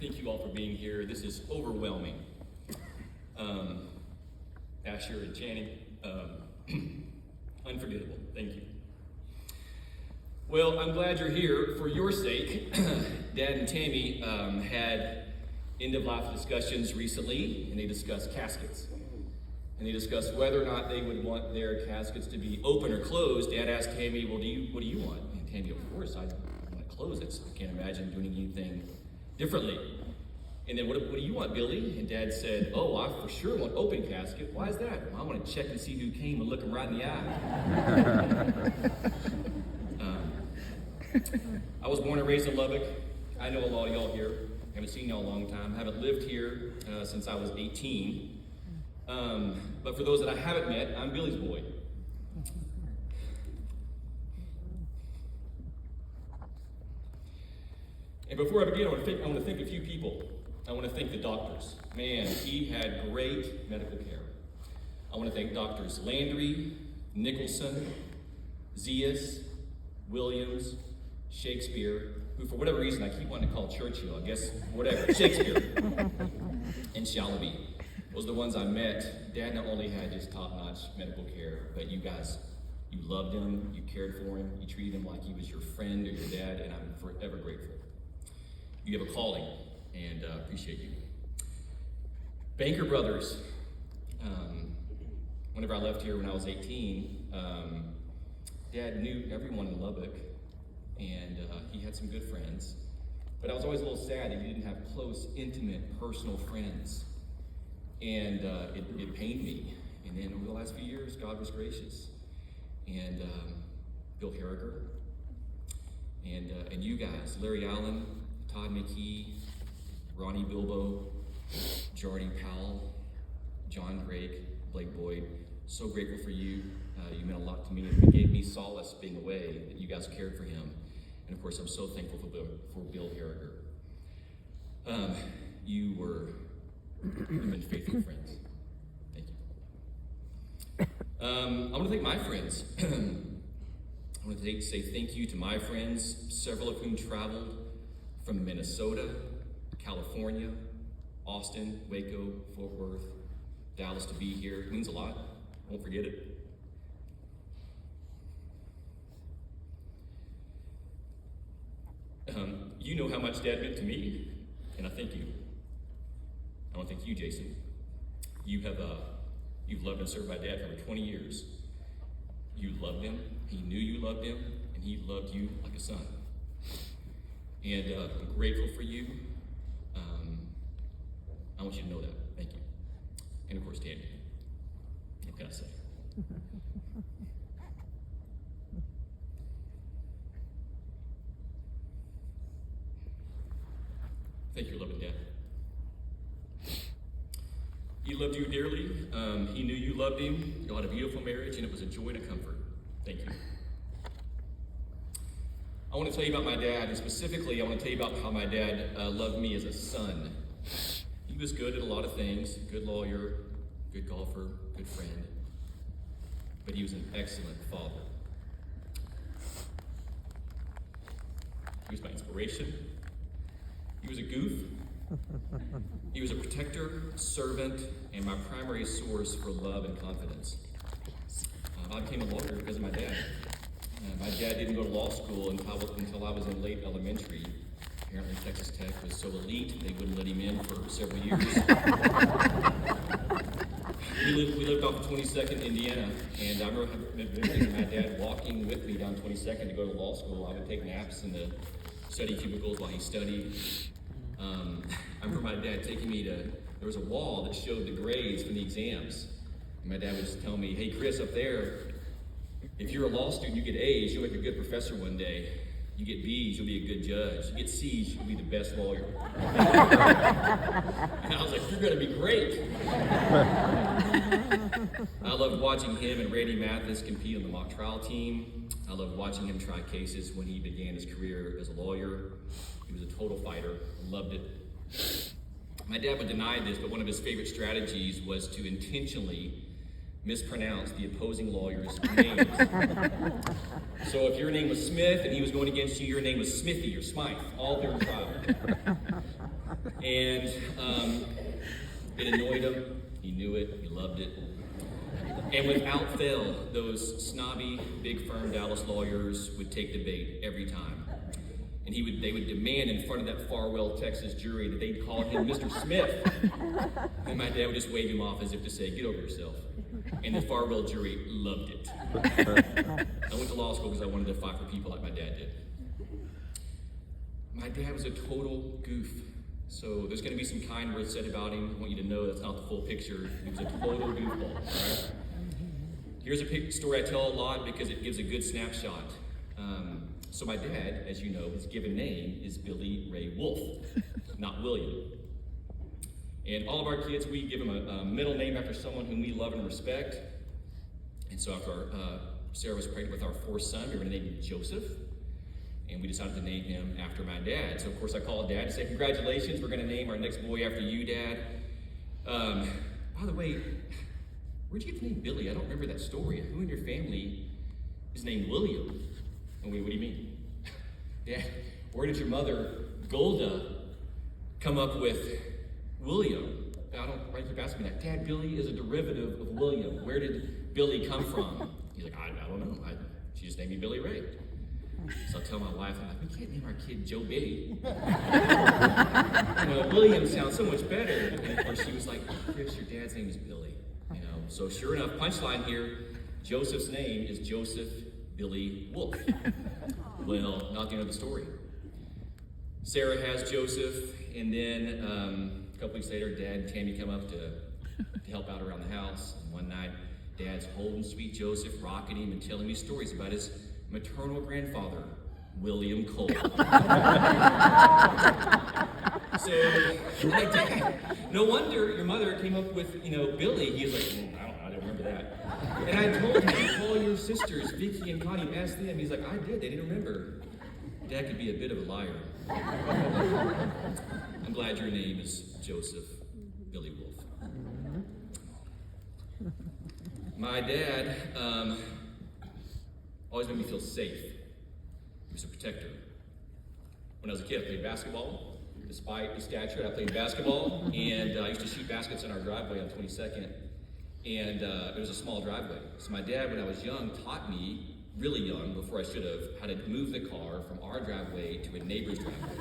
thank you all for being here. This is overwhelming. Asher and Channing, unforgettable. Thank you. Well, I'm glad you're here for your sake. Dad and Tammy had end-of-life discussions recently, and they discussed caskets. And they discussed whether or not they would want their caskets to be open or closed. Dad asked Tammy, well, what do you want? And Tammy, of course, I want to close it. So I can't imagine doing anything differently. And then, what do you want, Billy? And Dad said, oh, I for sure want open casket. Why is that? Well, I want to check and see who came and look him right in the eye. I was born and raised in Lubbock. I know a lot of y'all here. Haven't seen y'all a long time. Haven't lived here since I was 18. But for those that I haven't met, I'm Billy's boy. And before I begin, I want to thank a few people. I want to thank the doctors. Man, he had great medical care. I want to thank Doctors Landry, Nicholson, Zias, Williams, Shakespeare, who for whatever reason I keep wanting to call Churchill, I guess, whatever, Shakespeare, and Shalaby. Those are the ones I met. Dad not only had just top-notch medical care, but you guys, you loved him, you cared for him, you treated him like he was your friend or your dad, and I'm forever grateful. You have a calling, and appreciate you. Banker Brothers. Whenever I left here when I was 18, Dad knew everyone in Lubbock, and he had some good friends. But I was always a little sad that he didn't have close, intimate, personal friends. And it pained me. And then over the last few years, God was gracious. And Bill Harriger, and you guys, Larry Allen, Todd McKee, Ronnie Bilbo, Jardine Powell, John Drake, Blake Boyd. So grateful for you. You meant a lot to me, and it gave me solace being away that you guys cared for him. And of course, I'm so thankful for Bill Harriger. You've been faithful friends. Thank you. I want to thank my friends. I want to say thank you to my friends, several of whom traveled from Minnesota, California, Austin, Waco, Fort Worth, Dallas to be here. It means a lot. I won't forget it. You know how much Dad meant to me, and I thank you. I want to thank you, Jason. You've loved and served my dad for over 20 years. You loved him, he knew you loved him, and he loved you like a son. And I'm grateful for you. I want you to know that. Thank you. And of course, Tammy. What can I say? Thank you, loving Dad. He loved you dearly. He knew you loved him. You had a beautiful marriage, and it was a joy and a comfort. Thank you. I want to tell you about my dad, and specifically, I want to tell you about how my dad loved me as a son. He was good at a lot of things, good lawyer, good golfer, good friend, but he was an excellent father. He was my inspiration. He was a goof. He was a protector, servant, and my primary source for love and confidence. I became a lawyer because of my dad. My dad didn't go to law school until I was in late elementary. Apparently Texas Tech was so elite, they wouldn't let him in for several years. We lived off of 22nd, Indiana, and I remember visiting my dad walking with me down 22nd to go to law school. I would take naps in the study cubicles while he studied. I remember my dad taking me there was a wall that showed the grades from the exams. And my dad would just tell me, hey, Chris, up there, if you're a law student, you get A's, you'll make a good professor one day. You get B's, you'll be a good judge. You get C's, you'll be the best lawyer. And I was like, you're gonna be great. I loved watching him and Randy Mathis compete on the mock trial team. I loved watching him try cases when he began his career as a lawyer. He was a total fighter, loved it. My dad would deny this, but one of his favorite strategies was to intentionally mispronounce the opposing lawyer's names. So if your name was Smith and he was going against you, your name was Smithy or Smythe, all during trial. And it annoyed him. He knew it. He loved it. And without fail, those snobby, big firm Dallas lawyers would take the bait every time. And they would demand in front of that Farwell, Texas jury that they'd call him Mr. Smith. And my dad would just wave him off as if to say, get over yourself. And the Farwell jury loved it. I went to law school because I wanted to fight for people like my dad did. My dad was a total goof. So there's going to be some kind words said about him. I want you to know that's not the full picture. He was a total goofball. Right? Here's a story I tell a lot because it gives a good snapshot. So my dad, as you know, his given name is Billy Ray Wolfe, not William. And all of our kids, we give them a middle name after someone whom we love and respect. And so after Sarah was pregnant with our fourth son, we were going to name him Joseph. And we decided to name him after my dad. So of course I called Dad to say, congratulations, we're going to name our next boy after you, Dad. By the way, where'd you get the name Billy? I don't remember that story. Who in your family is named William? And what do you mean? Yeah, where did your mother, Golda, come up with William? I keep asking me that. Dad, Billy is a derivative of William. Where did Billy come from? He's like, I don't know. She just named me Billy Ray. So I tell my wife, I'm like, we can't name our kid Joe Billy. William sounds so much better. And of course she was like, Chris, your dad's name is Billy. So sure enough, punchline here, Joseph's name is Joseph Billy Wolfe. Well, not the end of the story. Sarah has Joseph, and then a couple weeks later, Dad and Tammy come up to help out around the house. And one night, Dad's holding sweet Joseph, rocking him, and telling me stories about his maternal grandfather, William Cole. So, my dad, no wonder your mother came up with, Billy. He was like, I don't remember that. And I told him, call your sisters, Vicky and Connie, and ask them. He's like, I did, they didn't remember. Dad could be a bit of a liar. I'm glad your name is Joseph Billy Wolfe. My dad always made me feel safe. He was a protector. When I was a kid, I played basketball. Despite his stature, I played basketball, and I used to shoot baskets in our driveway on 22nd. And it was a small driveway. So my dad, when I was young, taught me, really young, before I should have, how to move the car from our driveway to a neighbor's driveway.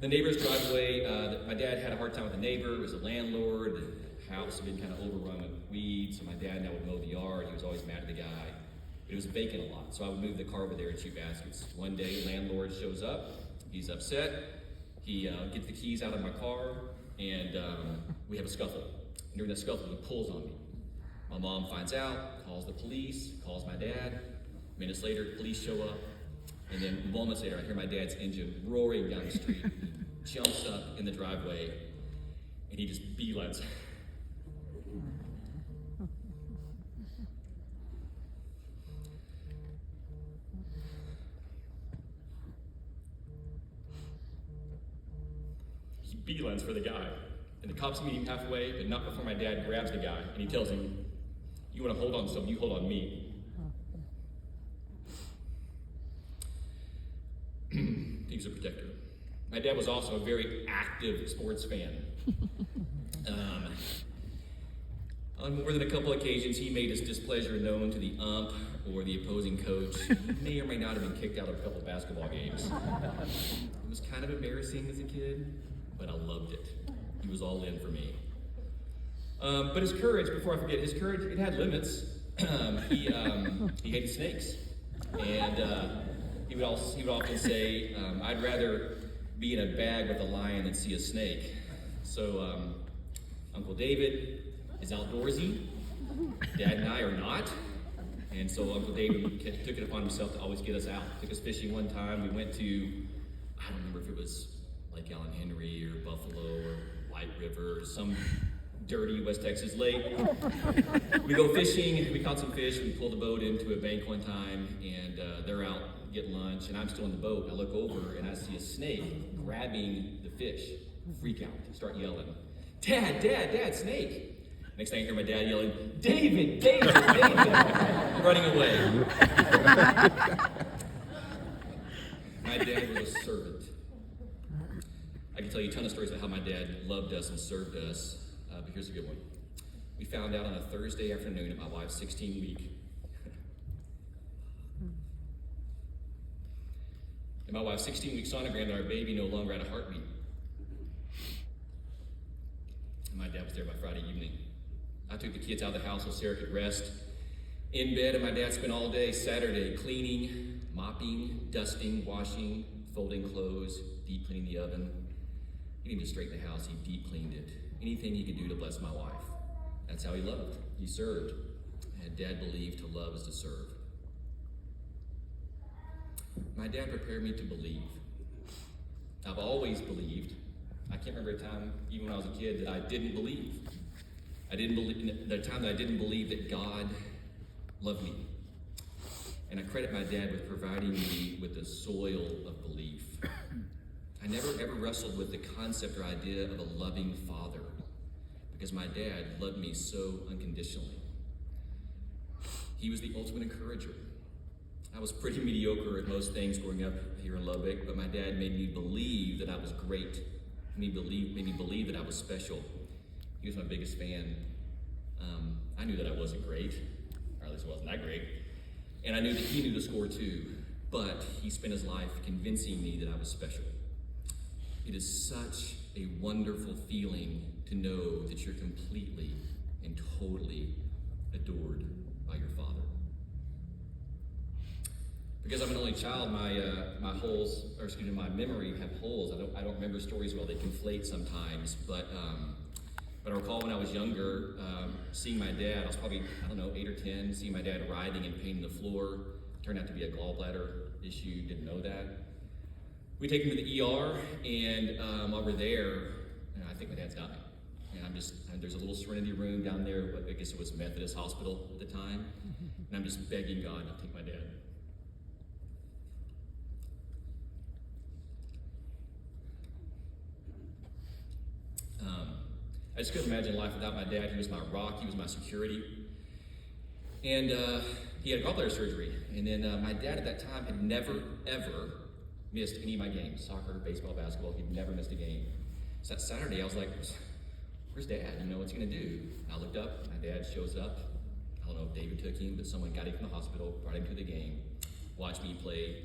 The neighbor's driveway, my dad had a hard time with the neighbor. It was a landlord. The house had been kind of overrun with weeds, so my dad and I would mow the yard. He was always mad at the guy. But it was vacant a lot, so I would move the car over there and shoot baskets. One day, landlord shows up. He's upset. He gets the keys out of my car, and we have a scuffle. And during that scuffle, he pulls on me. My mom finds out, calls the police, calls my dad. Minutes later, police show up. And then moments later, I hear my dad's engine roaring down the street. He jumps up in the driveway, and he just beelines. He beelines for the guy. And the cops meet him halfway, but not before my dad grabs the guy, and he tells him, you want to hold on to something, you hold on me. He was a protector. My dad was also a very active sports fan. On more than a couple occasions, he made his displeasure known to the ump or the opposing coach. He may or may not have been kicked out of a couple basketball games. It was kind of embarrassing as a kid, but I loved it. He was all in for me. But his courage, before I forget, his courage, it had limits. He hated snakes. And he would often say, I'd rather be in a bag with a lion than see a snake. So Uncle David is outdoorsy. Dad and I are not. And so Uncle David took it upon himself to always get us out. Took us fishing one time. We went to, I don't remember if it was Lake Allen Henry or Buffalo or White River or some dirty West Texas lake. We go fishing, we caught some fish, we pulled the boat into a bank one time, and they're out getting lunch, and I'm still in the boat. I look over and I see a snake grabbing the fish. Freak out, start yelling, Dad, snake. Next thing I hear my dad yelling, David, running away. My dad was a servant. I could tell you a ton of stories about how my dad loved us and served us, but here's a good one. We found out on a Thursday afternoon at my wife's 16th week. And my wife's 16-week sonogram that our baby no longer had a heartbeat. And my dad was there by Friday evening. I took the kids out of the house so Sarah could rest in bed, and my dad spent all day Saturday cleaning, mopping, dusting, washing, folding clothes, deep cleaning the oven. He didn't just straighten the house, he deep cleaned it. Anything he could do to bless my wife. That's how he loved. He served. And Dad believed to love is to serve. My dad prepared me to believe. I've always believed. I can't remember a time, even when I was a kid, that I didn't believe. I didn't believe, the time that I didn't believe that God loved me. And I credit my dad with providing me with the soil of belief. I never ever wrestled with the concept or idea of a loving father because my dad loved me so unconditionally. He was the ultimate encourager. I was pretty mediocre at most things growing up here in Lubbock, but my dad made me believe that I was great. Made me believe that I was special. He was my biggest fan. I knew that I wasn't great, or at least I wasn't that great. And I knew that he knew the score too, but he spent his life convincing me that I was special. It is such a wonderful feeling to know that you're completely and totally adored by your father. Because I'm an only child, my memory have holes. I don't remember stories well. They conflate sometimes, but I recall when I was younger, seeing my dad. I was probably 8 or 10, seeing my dad writhing in pain on the floor. Turned out to be a gallbladder issue. Didn't know that. We take him to the ER, and while we're there, I think my dad's dying. And there's a little Serenity room down there, but I guess it was Methodist Hospital at the time. And I'm just begging God to take my dad. I just couldn't imagine life without my dad. He was my rock, he was my security. And he had gallbladder surgery. And then my dad at that time had never, ever missed any of my games. Soccer, baseball, basketball, he'd never missed a game. So that Saturday I was like, where's Dad? What's he gonna do? And I looked up, my dad shows up. I don't know if David took him, but someone got him from the hospital, brought him to the game, watched me play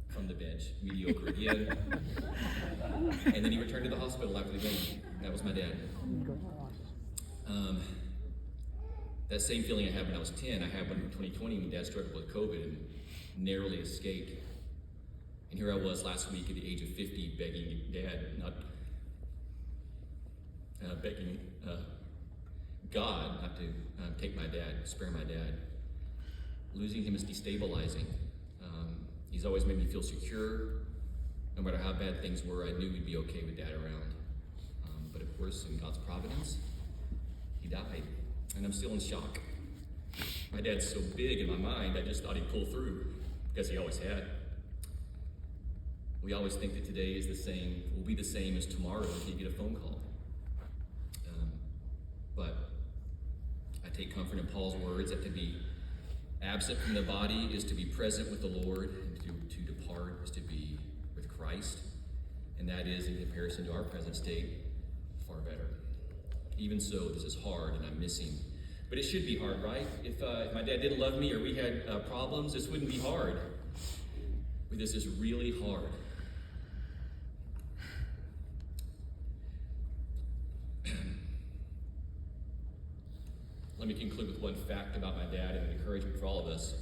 from the bench, mediocre again. And then he returned to the hospital after the game. That was my dad. That same feeling I had when I was 10, I had when in 2020 when Dad struggled with COVID and narrowly escaped. And here I was last week at the age of 50 begging begging God not to take my dad, spare my dad. Losing him is destabilizing. He's always made me feel secure. No matter how bad things were, I knew we'd be okay with Dad around. But of course, in God's providence, he died. And I'm still in shock. My dad's so big in my mind, I just thought he'd pull through, because he always had. We always think that today is the same, will be the same as tomorrow if you get a phone call. But I take comfort in Paul's words that to be absent from the body is to be present with the Lord, and to depart is to be with Christ. And that is, in comparison to our present state, far better. Even so, this is hard and I'm missing. But it should be hard, right? If my dad didn't love me or we had problems, this wouldn't be hard. But this is really hard. Let me conclude with one fact about my dad and an encouragement for all of us.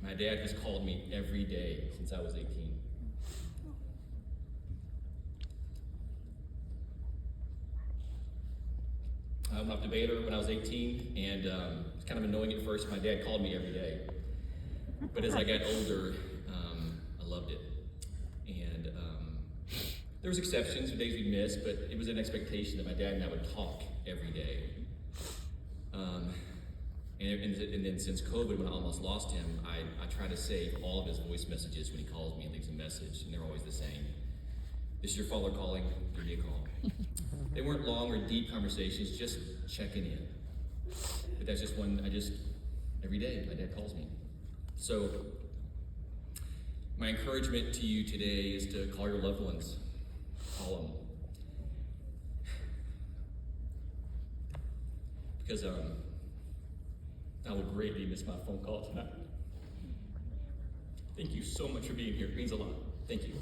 My dad has called me every day since I was 18. I went off to Baylor when I was 18, and it's kind of annoying at first. My dad called me every day. But as I got older, I loved it. And there was exceptions, days we'd miss, but it was an expectation that my dad and I would talk every day. And then since COVID, when I almost lost him, I try to save all of his voice messages when he calls me and leaves a message, and they're always the same. This is your father calling, give me a call. They weren't long or deep conversations, just checking in. But that's just every day, my dad calls me. So, My encouragement to you today is to call your loved ones. Call them. Because I will greatly miss my phone call tonight. Thank you so much for being here. It means a lot. Thank you.